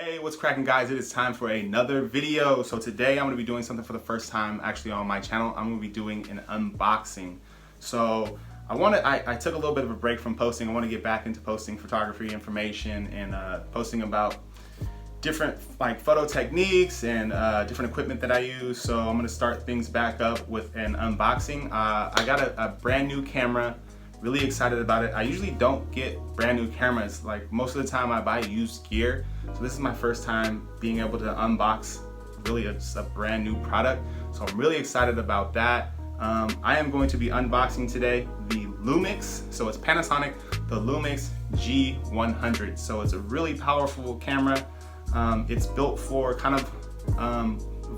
Hey, what's cracking, guys? It is time for another video. So today I'm going to be doing something for the first time actually on my channel. I'm going to be doing an unboxing. So I took a little bit of a break from posting. I want to get back into posting photography information and posting about different photo techniques and different equipment that I use. So I'm going to start things back up with an unboxing. I got a brand new camera. Really excited about it. I usually don't get brand new cameras. Like most of the time I buy used gear. So this is my first time being able to unbox really a brand new product. So I'm really excited about that. I am going to be unboxing today the Lumix. So it's Panasonic, the Lumix G100. So it's a really powerful camera. It's built for kind of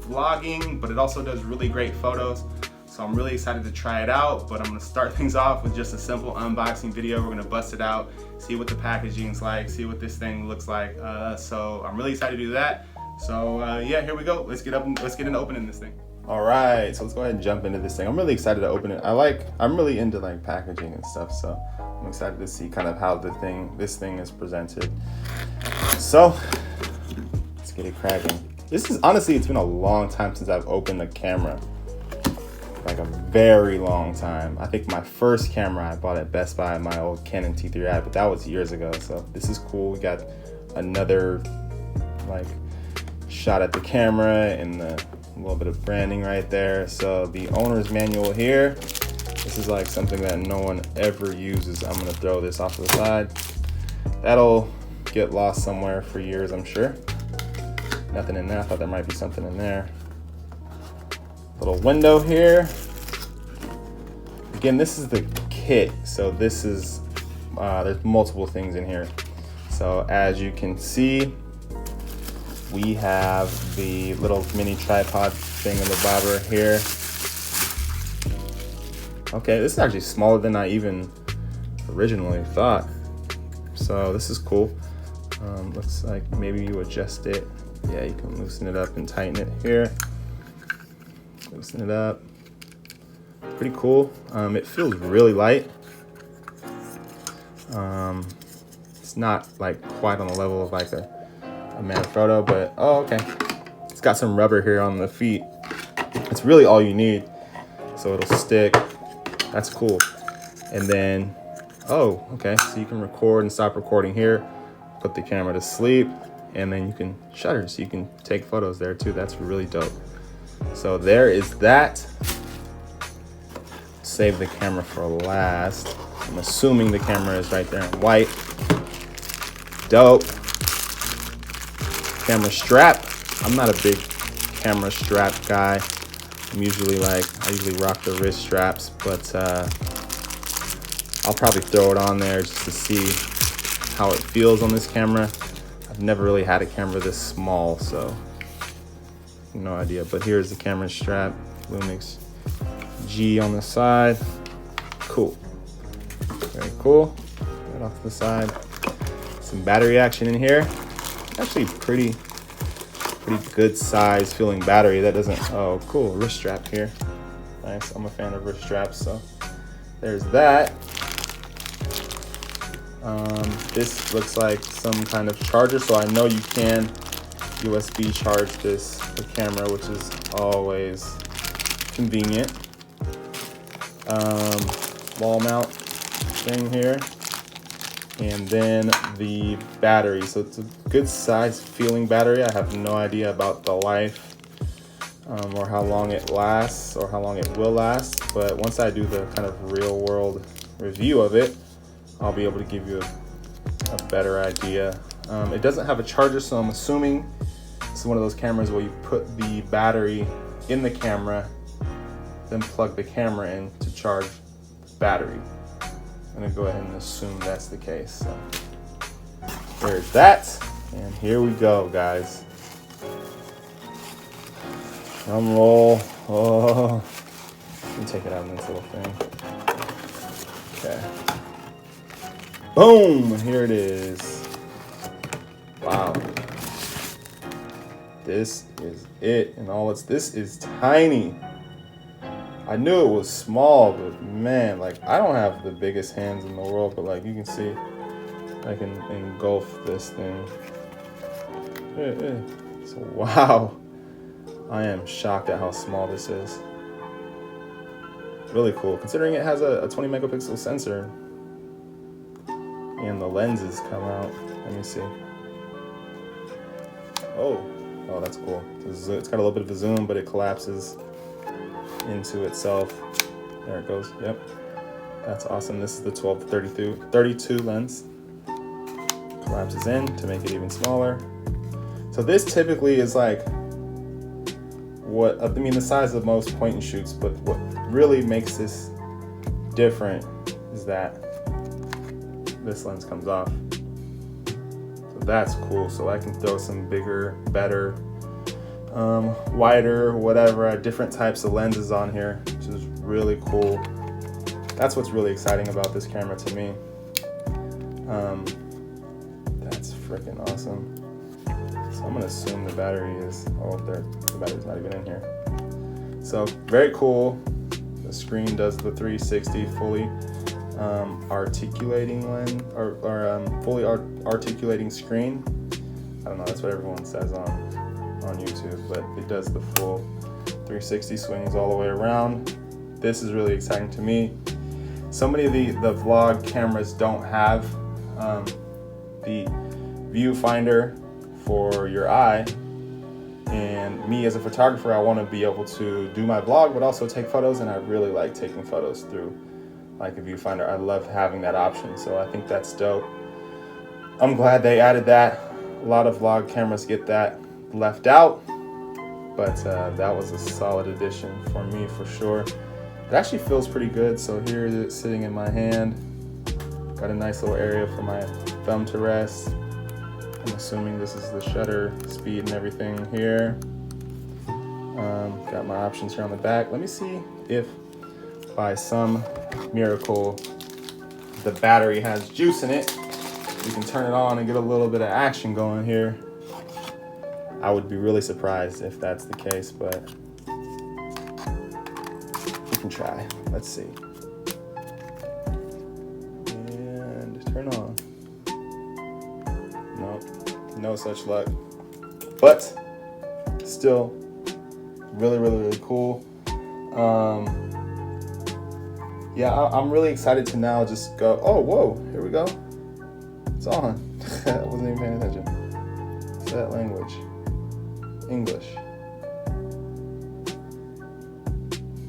vlogging, but it also does really great photos. So I'm really excited to try it out, but I'm gonna start things off with just a simple unboxing video. We're gonna bust it out, see what the packaging's like, see what this thing looks like. So I'm really excited to do that. So yeah, here we go. Let's get into opening this thing. All right, so let's go ahead and jump into this thing. I'm really excited to open it. I'm really into like packaging and stuff, so I'm excited to see kind of how this thing is presented. So let's get it cracking. This is honestly, it's been a long time since I've opened a camera. Like a very long time. I think my first camera I bought at Best Buy, my old Canon T3i, but that was years ago. So this is cool. We got another like shot at the camera and a little bit of branding right there. So the owner's manual here. This is like something that no one ever uses. I'm gonna throw this off to the side. That'll get lost somewhere for years, I'm sure. Nothing in there. I thought there might be something in there. Little window here. Again, this is the kit, so this is there's multiple things in here. So as you can see, we have the little mini tripod thing in the bobber here. Okay, this is actually smaller than I even originally thought. So this is cool. Looks like maybe you adjust it. Yeah, you can loosen it up and tighten it here. Loosen it up. Pretty cool. It feels really light. It's not like quite on the level of like a Manfrotto, but oh, okay. It's got some rubber here on the feet. It's really all you need. So it'll stick. That's cool. And then, oh, okay. So you can record and stop recording here. Put the camera to sleep, and then you can shutter, so you can take photos there too. That's really dope. So there is that. Save the camera for last. I'm assuming the camera is right there in white. Dope. Camera strap. I'm not a big camera strap guy. I usually rock the wrist straps, but I'll probably throw it on there just to see how it feels on this camera. I've never really had a camera this small, so no idea. But here's the camera strap, Lumix G on the side. Cool, very cool. Right off the side, some battery action in here. Actually pretty good size feeling battery. That doesn't, oh cool, wrist strap here. Nice, I'm a fan of wrist straps, so there's that. This looks like some kind of charger, so I know you can USB charge the camera, which is always convenient. Wall mount thing here, and then the battery. So it's a good size feeling battery. I have no idea about the life or how long it lasts or how long it will last, but once I do the kind of real world review of it, I'll be able to give you a better idea. It doesn't have a charger, so I'm assuming this is one of those cameras where you put the battery in the camera, then plug the camera in to charge the battery. I'm gonna go ahead and assume that's the case. So there's that, and here we go, guys. Drum roll. Oh, let me take it out of this little thing. Okay. Boom! Here it is. Wow. This is it, and this is tiny. I knew it was small, but man, like I don't have the biggest hands in the world, but like you can see, I can engulf this thing So wow, I am shocked at how small this is. Really cool, considering it has a 20 megapixel sensor and the lenses come out. Let me see. Oh, that's cool. It's got a little bit of a zoom, but it collapses into itself. There it goes. Yep, that's awesome. This is the 12 to 32 lens. Collapses in to make it even smaller. So this typically is like the size of most point and shoots, but what really makes this different is that this lens comes off. So that's cool. So I can throw some bigger, better, wider, whatever, different types of lenses on here, which is really cool. That's what's really exciting about this camera to me. That's freaking awesome. So I'm gonna assume the battery is, the battery's not even in here. So very cool. The screen does the 360 fully articulating lens, or fully articulating screen. I don't know, that's what everyone says on YouTube, but it does the full 360 swings all the way around. This is really exciting to me. So many of the vlog cameras don't have the viewfinder for your eye, and me as a photographer, I want to be able to do my vlog but also take photos, and I really like taking photos through like a viewfinder. I love having that option, so I think that's dope. I'm glad they added that. A lot of vlog cameras get that left out, but that was a solid addition for me for sure. It actually feels pretty good. So here it is sitting in my hand. Got a nice little area for my thumb to rest. I'm assuming this is the shutter speed and everything here. Got my options here on the back. Let me see if by some miracle the battery has juice in it. We can turn it on and get a little bit of action going here. I would be really surprised if that's the case, but we can try. Let's see. And turn on. Nope, no such luck. But still really, really, really cool. Yeah, I'm really excited to now just go, oh, whoa, here we go. It's on. I wasn't even paying attention. Set language. English.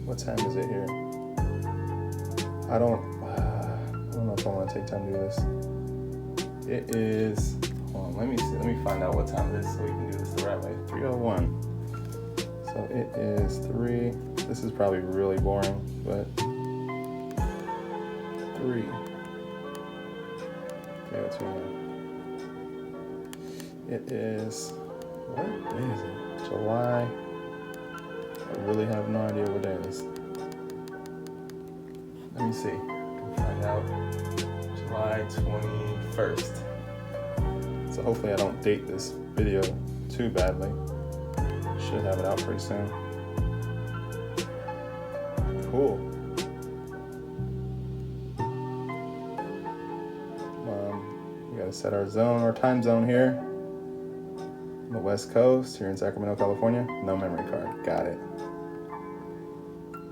What time is it here? I don't know if I want to take time to do this. It is, hold on, let me see. Let me find out what time it is so we can do this the right way. 3:01. So it is 3. This is probably really boring, but 3. Okay, what's here? It is, what day is it? July. I really have no idea what day it is. Let me see. I can find out. July 21st. So hopefully I don't date this video too badly. Should have it out pretty soon. Cool. We gotta set our zone, our time zone here. On the West Coast, here in Sacramento, California. No memory card, got it.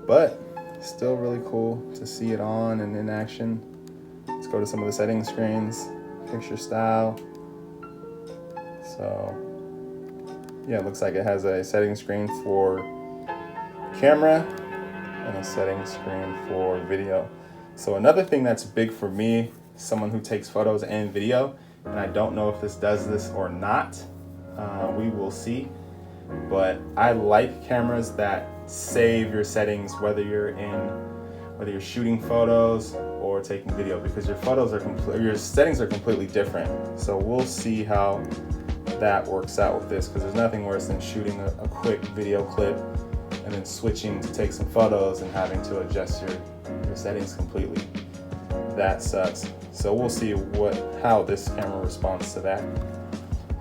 But still really cool to see it on and in action. Let's go to some of the settings screens, picture style. So yeah, it looks like it has a settings screen for camera and a settings screen for video. So another thing that's big for me, someone who takes photos and video, and I don't know if this does this or not, we will see, but I like cameras that save your settings, whether you're shooting photos or taking video, because your settings are completely different. So we'll see how that works out with this, because there's nothing worse than shooting a quick video clip and then switching to take some photos and having to adjust your settings completely. That sucks. So we'll see how this camera responds to that.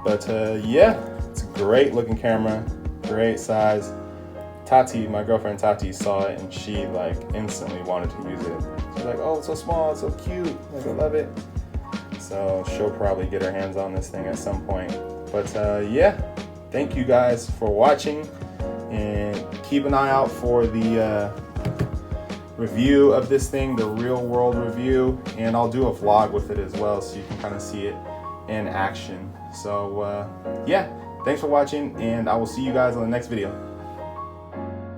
But yeah, it's a great looking camera, great size. Tati, my girlfriend Tati, saw it and she like instantly wanted to use it. She's like, oh, it's so small, it's so cute, like I love it. So she'll probably get her hands on this thing at some point. But yeah, thank you guys for watching, and keep an eye out for the review of this thing, the real world review, and I'll do a vlog with it as well so you can kind of see it in action. So yeah, thanks for watching, and I will see you guys on the next video.